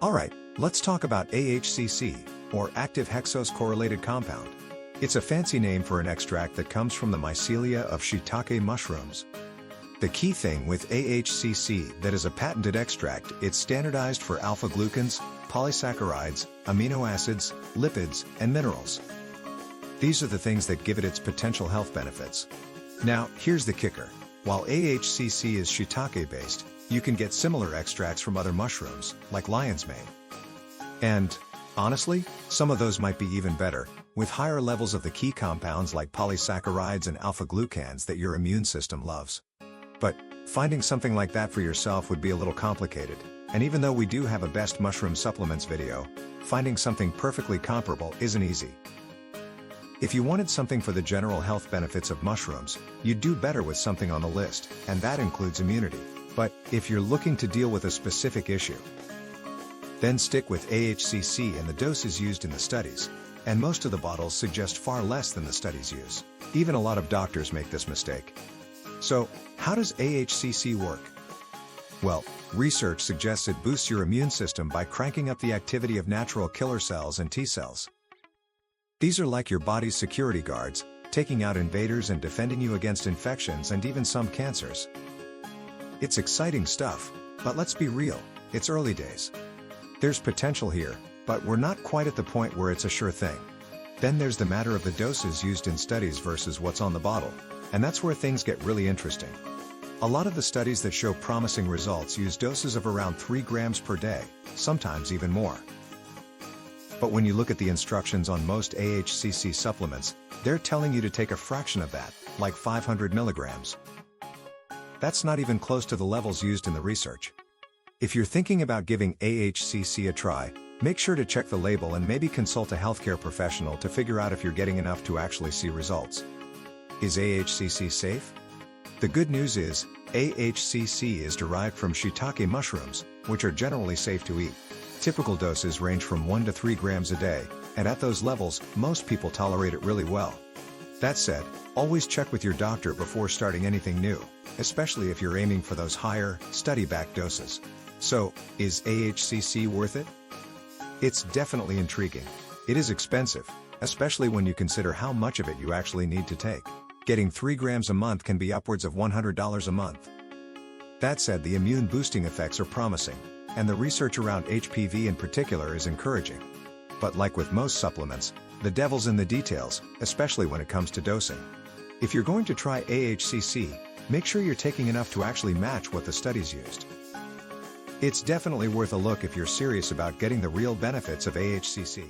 Alright, let's talk about AHCC, or Active Hexose Correlated Compound. It's a fancy name for an extract that comes from the mycelia of shiitake mushrooms. The key thing with AHCC that is a patented extract, it's standardized for alpha-glucans, polysaccharides, amino acids, lipids, and minerals. These are the things that give it its potential health benefits. Now, here's the kicker. While AHCC is shiitake-based, you can get similar extracts from other mushrooms, like lion's mane. And, honestly, some of those might be even better, with higher levels of the key compounds like polysaccharides and alpha-glucans that your immune system loves. But, finding something like that for yourself would be a little complicated, and even though we do have a best mushroom supplements video, finding something perfectly comparable isn't easy. If you wanted something for the general health benefits of mushrooms, you'd do better with something on the list, and that includes immunity. But, if you're looking to deal with a specific issue, then stick with AHCC and the doses used in the studies, and most of the bottles suggest far less than the studies use. Even a lot of doctors make this mistake. So, how does AHCC work? Well, research suggests it boosts your immune system by cranking up the activity of natural killer cells and T cells. These are like your body's security guards, taking out invaders and defending you against infections and even some cancers. It's exciting stuff, but let's be real, it's early days. There's potential here, but we're not quite at the point where it's a sure thing. Then there's the matter of the doses used in studies versus what's on the bottle, and that's where things get really interesting. A lot of the studies that show promising results use doses of around 3 grams per day, sometimes even more. But when you look at the instructions on most AHCC supplements, they're telling you to take a fraction of that, like 500 milligrams. That's not even close to the levels used in the research. If you're thinking about giving AHCC a try, make sure to check the label and maybe consult a healthcare professional to figure out if you're getting enough to actually see results. Is AHCC safe? The good news is, AHCC is derived from shiitake mushrooms, which are generally safe to eat. Typical doses range from 1 to 3 grams a day, and at those levels, most people tolerate it really well. That said, always check with your doctor before starting anything new, especially if you're aiming for those higher, study-backed doses. So, is AHCC worth it? It's definitely intriguing. It is expensive, especially when you consider how much of it you actually need to take. Getting 3 grams a month can be upwards of $100 a month. That said, the immune-boosting effects are promising, and the research around HPV in particular is encouraging. But like with most supplements, the devil's in the details, especially when it comes to dosing. If you're going to try AHCC, make sure you're taking enough to actually match what the studies used. It's definitely worth a look if you're serious about getting the real benefits of AHCC.